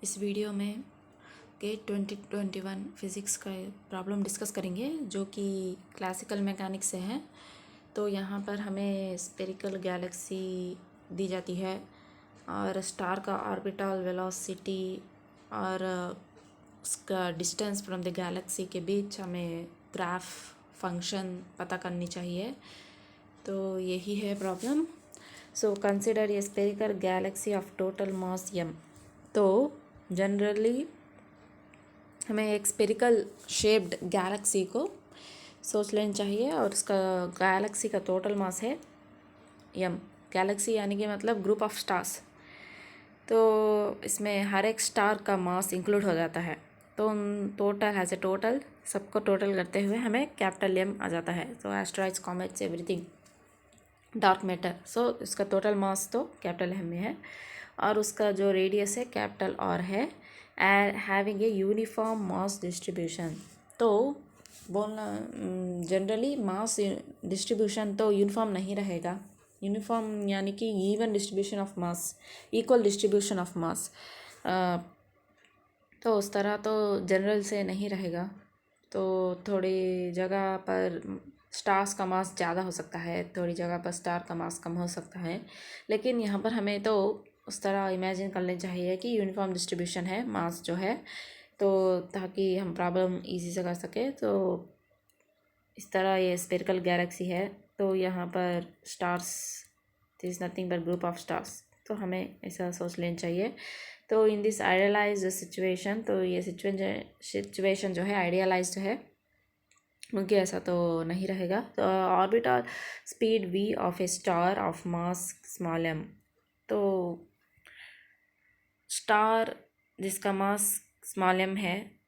इस वीडियो में gate 2021 physics का प्रॉब्लम डिस्कस करेंगे जो कि क्लासिकल मैकेनिक्स से है। तो यहाँ पर हमें स्पेरिकल गैलेक्सी दी जाती है और स्टार का ऑर्बिटल वेलोसिटी और उसका डिस्टेंस फ्रॉम द गैलेक्सी के बीच हमें ग्राफ फंक्शन पता करनी चाहिए। तो यही है problem. So consider a spherical Galaxy of total mass m। तो जनरली हमें एक स्पेरिकल शेप्ड गैलेक्सी को सोच लेना चाहिए और उसका गैलेक्सी का टोटल मास है m। गैलेक्सी यानी कि मतलब ग्रुप ऑफ स्टार्स। तो इसमें हर एक स्टार का मास इंक्लूड हो जाता है। तो टोटल हैज़ ए टोटल सबको टोटल करते हुए हमें कैपिटल M आ जाता है। तो asteroids comets everything dark matter. So इसका टोटल मास तो कैपिटल M में है और उसका जो रेडियस है कैपिटल R है and having a uniform mass distribution. तो बोलना जनरली मास डिस्ट्रीब्यूशन तो यूनिफॉर्म नहीं रहेगा। यूनिफॉर्म यानी कि even distribution of mass, equal distribution of mass. तो उस तरह तो जनरल से नहीं रहेगा। तो थोड़ी जगह पर स्टार्स का मास ज़्यादा हो सकता है, थोड़ी जगह पर स्टार का मास कम हो सकता है। लेकिन यहाँ पर हमें तो उस तरह इमेजिन कर लेना चाहिए कि यूनिफॉर्म डिस्ट्रीब्यूशन है मास जो है, तो ताकि हम प्रॉब्लम इजी से कर सके। तो इस तरह ये स्पेरिकल गैलेक्सी है। तो यहाँ पर stars is nothing but group of stars. तो हमें ऐसा सोच लेना चाहिए। तो इन दिस आइडियलाइज्ड सिचुएशन, तो ये सिचुएशन जो है आइडियलाइज्ड है क्योंकि ऐसा तो नहीं रहेगा। तो orbital speed v of A star of mass small m। तो स्टार जिसका मास स्मॉल m है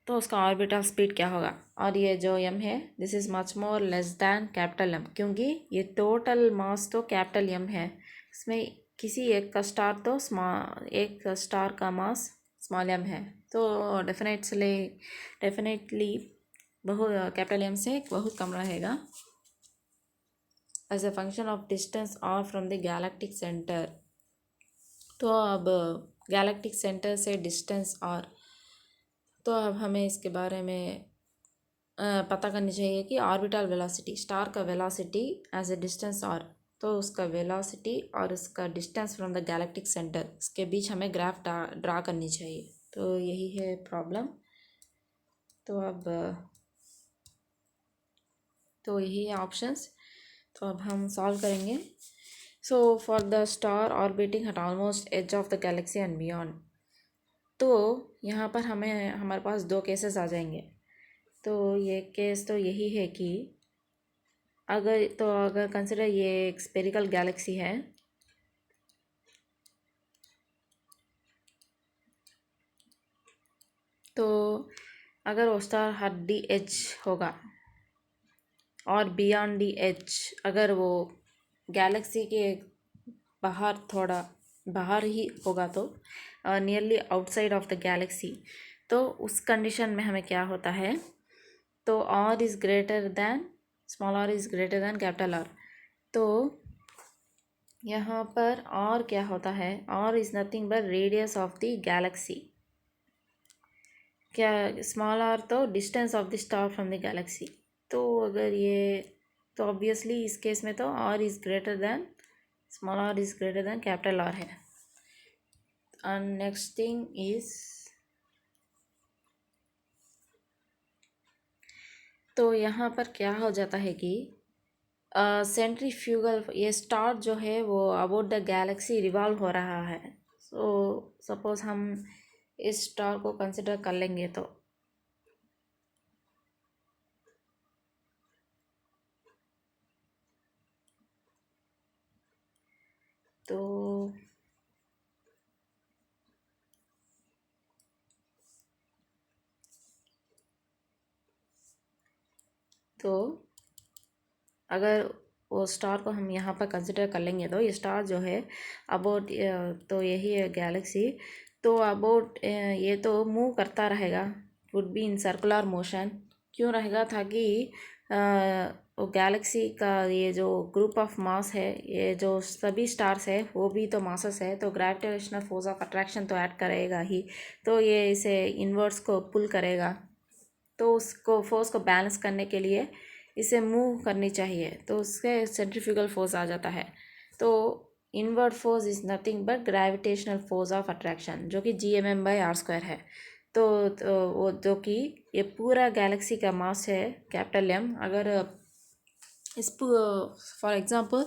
तो उसका ऑर्बिटल स्पीड क्या होगा, और ये जो m है this is much more less than capital M क्योंकि ये टोटल मास तो कैपिटल M है। इसमें किसी एक का स्टार तो एक स्टार का मास स्मॉल m है। तो डेफिनेटली बहुत कैपिटल M से बहुत कम रहेगा as a function of distance और फ्रॉम द गैलेक्टिक सेंटर। तो अब गैलेक्टिक सेंटर से डिस्टेंस और, तो अब हमें इसके बारे में पता करनी चाहिए कि ऑर्बिटल वेलोसिटी, स्टार का वेलोसिटी एज ए डिस्टेंस और, तो उसका वेलोसिटी और उसका distance from the galactic centre इसके बीच हमें ग्राफ ड्रा करनी चाहिए। तो यही है प्रॉब्लम। तो अब तो यही है ऑप्शंस। तो अब हम सॉल्व करेंगे। So for the star orbiting at almost edge of the galaxy and beyond. तो यहाँ पर हमारे पास दो केसेस आ जाएंगे। तो ये केस तो यही है कि अगर कंसिडर ये एक स्पेरिकल गैलेक्सी है, तो अगर वो स्टार हर डी एच होगा और बियॉन्ड डी एच, अगर वो गैलेक्सी के बाहर थोड़ा बाहर ही होगा तो nearly outside of the galaxy, तो उस कंडीशन में हमें क्या होता है, तो r is greater than small r is greater than capital R। तो यहाँ पर r क्या होता है, r is nothing but radius of the Galaxy. क्या स्मॉल r तो distance of the star from the galaxy. तो अगर ये, तो ऑब्वियसली इस केस में तो r is greater than small r is greater than capital R है। एंड नेक्स्ट थिंग इज़, तो यहाँ पर क्या हो जाता है कि सेंट्रीफ्यूगल, ये स्टार जो है वो अबाउट द गैलेक्सी रिवॉल्व हो रहा है। सो सपोज हम इस स्टार को कंसिडर कर लेंगे तो तो अगर वो स्टार को हम यहाँ पर कंसिडर कर लेंगे तो ये स्टार जो है अबाउट, तो यही है गैलेक्सी। तो अबाउट ये तो मूव करता रहेगा, would be in circular motion. क्यों रहेगा, ताकि वो गैलेक्सी का ये जो ग्रुप ऑफ मास है, ये जो सभी स्टार्स है वो भी तो मासेस है, तो ग्रेविटेशनल फोर्स ऑफ अट्रैक्शन तो ऐड करेगा ही, तो ये इसे इनवर्स को पुल करेगा, तो उसको फोर्स को बैलेंस करने के लिए इसे मूव करनी चाहिए, तो उसके सेंट्रीफ्यूगल फोर्स आ जाता है। तो inward force is nothing but gravitational force of attraction, जो कि Gmm/r² है। तो वो जो कि ये पूरा गैलेक्सी का मास है कैपिटल M। अगर इस फॉर एग्जांपल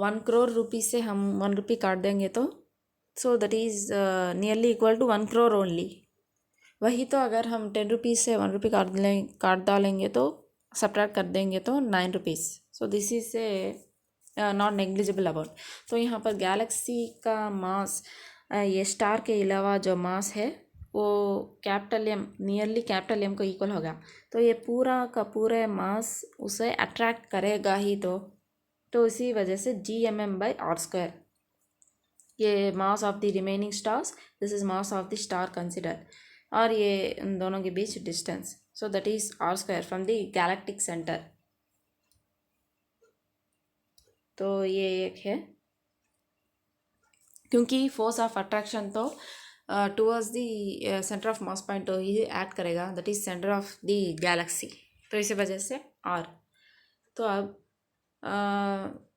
1 crore रुपीज़ से हम 1 रुपी काट देंगे तो so that is nearly equal to 1 crore only. वही तो अगर हम 10 रुपीज़ से 1 रुपी काट डालेंगे तो सब्ट्रैक्ट कर देंगे तो 9 rupees. So this is A not negligible amount. तो यहाँ पर गैलेक्सी का मास ये स्टार के अलावा जो मास है वो capital M, nearly capital M को इक्वल होगा, तो ये पूरा का पूरा मास उसे अट्रैक्ट करेगा ही, तो इसी वजह से Gmm/r²। ये mass of the remaining stars, this is mass of the star consider, और ये इन दोनों के बीच distance, so that is r² from the galactic centre. तो ये एक है, क्योंकि फोर्स ऑफ अट्रैक्शन तो towards the centre of mass point तो ये ऐड करेगा, that is center of the galaxy, तो इसी वजह से r। तो अब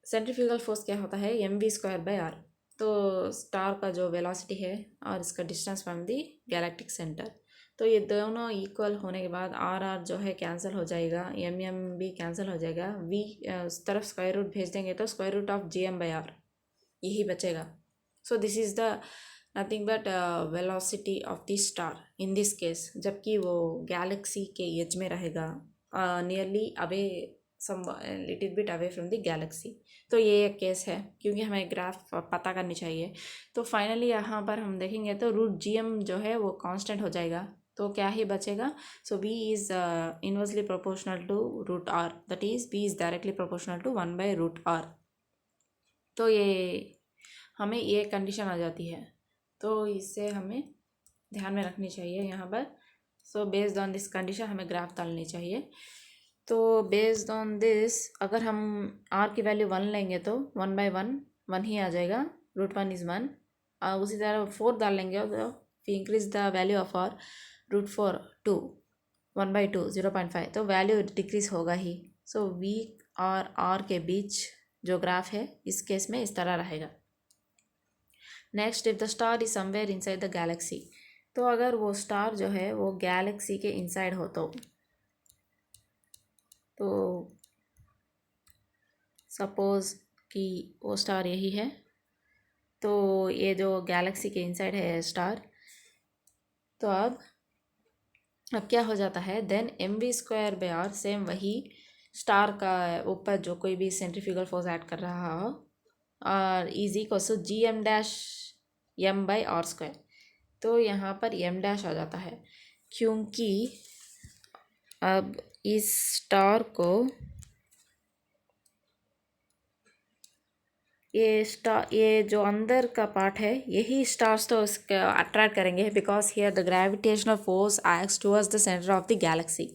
सेंट्रीफ्यूगल फोर्स क्या होता है, mv²/r। तो स्टार का जो वेलोसिटी है और इसका distance from the galactic centre, तो ये दोनों इक्वल होने के बाद r जो है कैंसिल हो जाएगा, m भी कैंसिल हो जाएगा, v उस तरफ स्क्वायर रूट भेज देंगे तो स्क्वायर रूट ऑफ Gm/r यही बचेगा। So this is the nothing but velocity of the star in this case, जबकि वो गैलेक्सी के एज में रहेगा, nearly away some little bit away from the galaxy. तो ये एक केस है, क्योंकि हमें ग्राफ पता करनी चाहिए। तो फाइनली यहाँ पर हम देखेंगे तो रूट Gm जो है वो कांस्टेंट हो जाएगा, तो क्या ही बचेगा, so v is inversely proportional to root r, that is v is directly proportional to 1/√r। तो ये हमें ये कंडीशन आ जाती है, तो इससे हमें ध्यान में रखनी चाहिए यहाँ पर। So based on this condition हमें ग्राफ डालनी चाहिए। तो बेस्ड ऑन दिस अगर हम r की वैल्यू 1 लेंगे तो 1/1 1 ही आ जाएगा, √1 इज़ 1। उसी तरह 4 डाल लेंगे तो we increase the value of r, √4 2 1/2 0.5, तो वैल्यू डिक्रीज होगा ही। सो v और r के बीच जो ग्राफ है इस केस में इस तरह रहेगा। Next, if the star is somewhere inside the galaxy, तो अगर वो स्टार जो है वो गैलेक्सी के इनसाइड हो तो सपोज कि वो स्टार यही है, तो ये जो गैलेक्सी के इनसाइड है स्टार, तो अब क्या हो जाता है, देन mv²/r सेम वही स्टार का ऊपर जो कोई भी सेंट्रीफ्यूगल फोर्स ऐड कर रहा हो, और इज इक्वल टू Gm'(m/r²). तो यहाँ पर m' आ जाता है, क्योंकि अब इस स्टार को ये जो अंदर का पार्ट है यही स्टार्स तो उसके अट्रैक्ट करेंगे, because here the gravitational force acts towards the centre of the galaxy.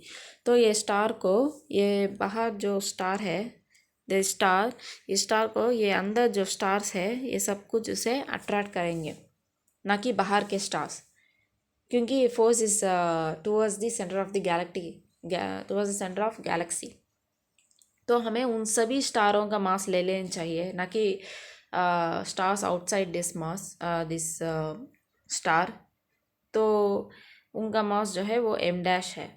तो ये स्टार को, ये बाहर जो स्टार है इस स्टार को ये अंदर जो स्टार्स है ये सब कुछ उसे अट्रैक्ट करेंगे, ना कि बाहर के स्टार्स, क्योंकि force is towards the centre of the towards the centre of Galaxy. तो हमें उन सभी स्टारों का मास ले लेना चाहिए, ना कि stars outside this mass this star. तो उनका मास जो है वो m' है।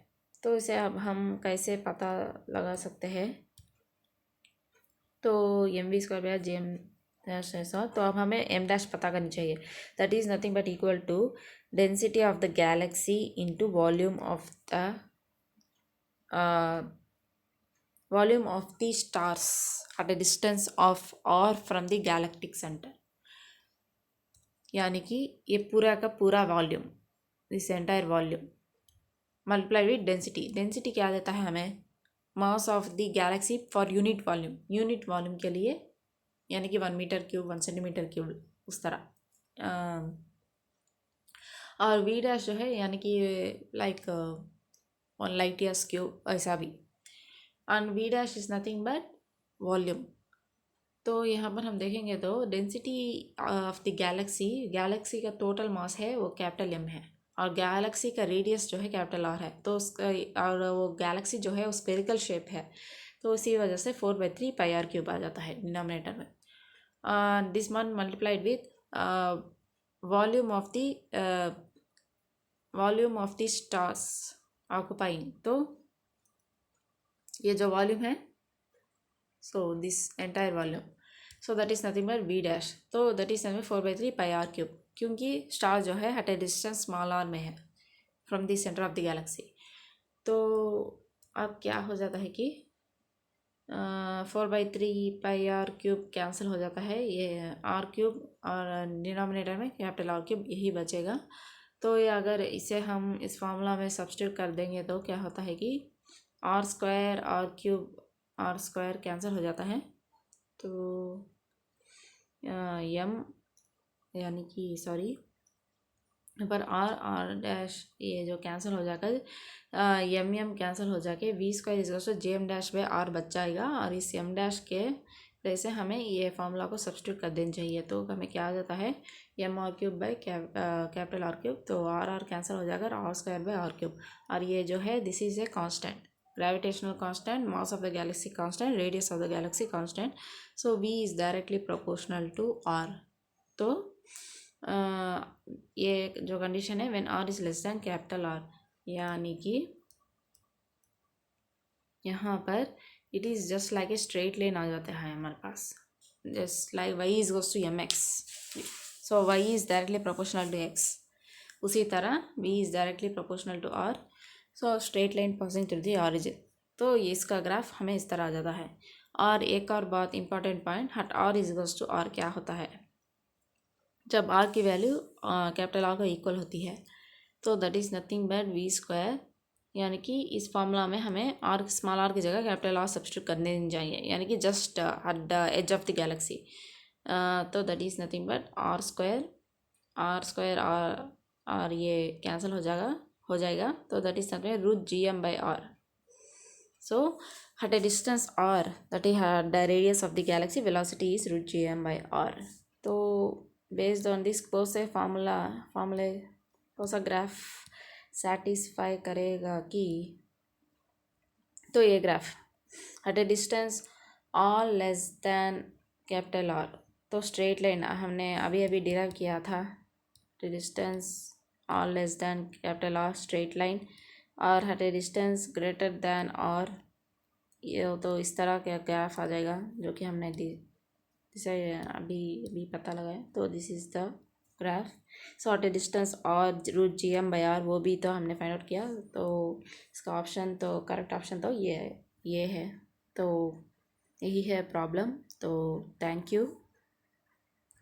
तो इसे अब हम कैसे पता लगा सकते हैं, तो mv²/Gm' ऐसा, तो अब हमें m' पता करनी चाहिए, that is nothing but equal to density of the galaxy into volume of the stars at a distance of r from the galactic center, यानी कि ये पूरा का पूरा volume, this entire volume multiply with density क्या देता है हमें, मास of the Galaxy for unit volume के लिए, यानी कि 1 m³ 1 cm³ उस तरह, और v' जो है यानी कि लाइक 1 light years क्यूब ऐसा भी। And V dash is nothing but volume. तो यहाँ पर हम देखेंगे तो डेंसिटी ऑफ द गैलेक्सी का टोटल मास है वो कैपिटल एम है, और गैलेक्सी का रेडियस जो है कैपिटल आर है। तो उसका और वो गैलेक्सी जो है वो स्पेरिकल शेप है, तो इसी वजह से 4/3πr³ आ जाता है डिनोमिनेटर में। This one multiplied with volume of the stars occupying. तो ये जो वॉल्यूम है, so this entire volume, so that is nothing but V dash. तो दैट इज नथिंग 4/3πr³, क्योंकि स्टार जो है at a distance small r में है from the centre of the galaxy. तो अब क्या हो जाता है कि 4/3πr³ कैंसिल हो जाता है, ये r³ और डिनोमिनेटर में कैपिटल R³ यही बचेगा। तो ये अगर इसे हम इस फार्मूला में सब्स्टिट्यूट कर देंगे तो क्या होता है कि r² कैंसिल हो जाता है। तो m यानी कि सॉरी यहाँ पर r डैश ये जो कैंसिल हो जाकर m कैंसिल हो जाके v² JM'/r बच जाएगा, और इस m डैश के प्लेस से हमें ये फार्मूला को सब्स्टिट्यूट कर देना चाहिए। तो हमें क्या आ जाता है m r³ R³। तो r कैंसिल हो जाकर r²/r³, और ये जो है this is a constant, gravitational constant, mass of the galaxy constant, radius of the galaxy constant. So v is directly proportional to r। तो ये जो कंडीशन है when r is less than capital R, यानी कि यहाँ पर it is just like a straight line आ जाता है हमारे पास, just like y is goes to mx, so y is directly proportional to x। उसी तरह v is directly proportional to r, so straight line passing through the origin. तो ये इसका ग्राफ हमें इस तरह आ जाता है। और एक और बात इंपॉर्टेंट पॉइंट, हट r is goes to r क्या होता है जब r की वैल्यू कैपिटल R को इक्वल होती है, तो that is nothing but v², यानी कि इस फार्मूला में हमें स्मॉल r की जगह कैपिटल R सब्स्टिट्यूट करने चाहिए, यानी कि just at the edge of the galaxy. तो that is nothing but r² और ये कैंसिल हो जाएगा। तो that is nothing √GM/r। So at a distance r, that is the radius of the galaxy, velocity is √GM/r। तो based on this कौन से फार्मूले कौन सा ग्राफ सेटिस्फाई करेगा कि, तो ये graph at a distance r less than capital R, तो स्ट्रेट लाइन हमने अभी डिराइव किया था, distance r less than capital R straight line, और at a distance greater than R, ये तो इस तरह का ग्राफ आ जाएगा जो कि हमने जिसे अभी पता लगाया। तो this is the graph. So at a distance और √GM/r वो भी तो हमने फाइंड आउट किया। तो इसका ऑप्शन तो करेक्ट ऑप्शन तो ये है। तो यही है प्रॉब्लम। तो थैंक यू।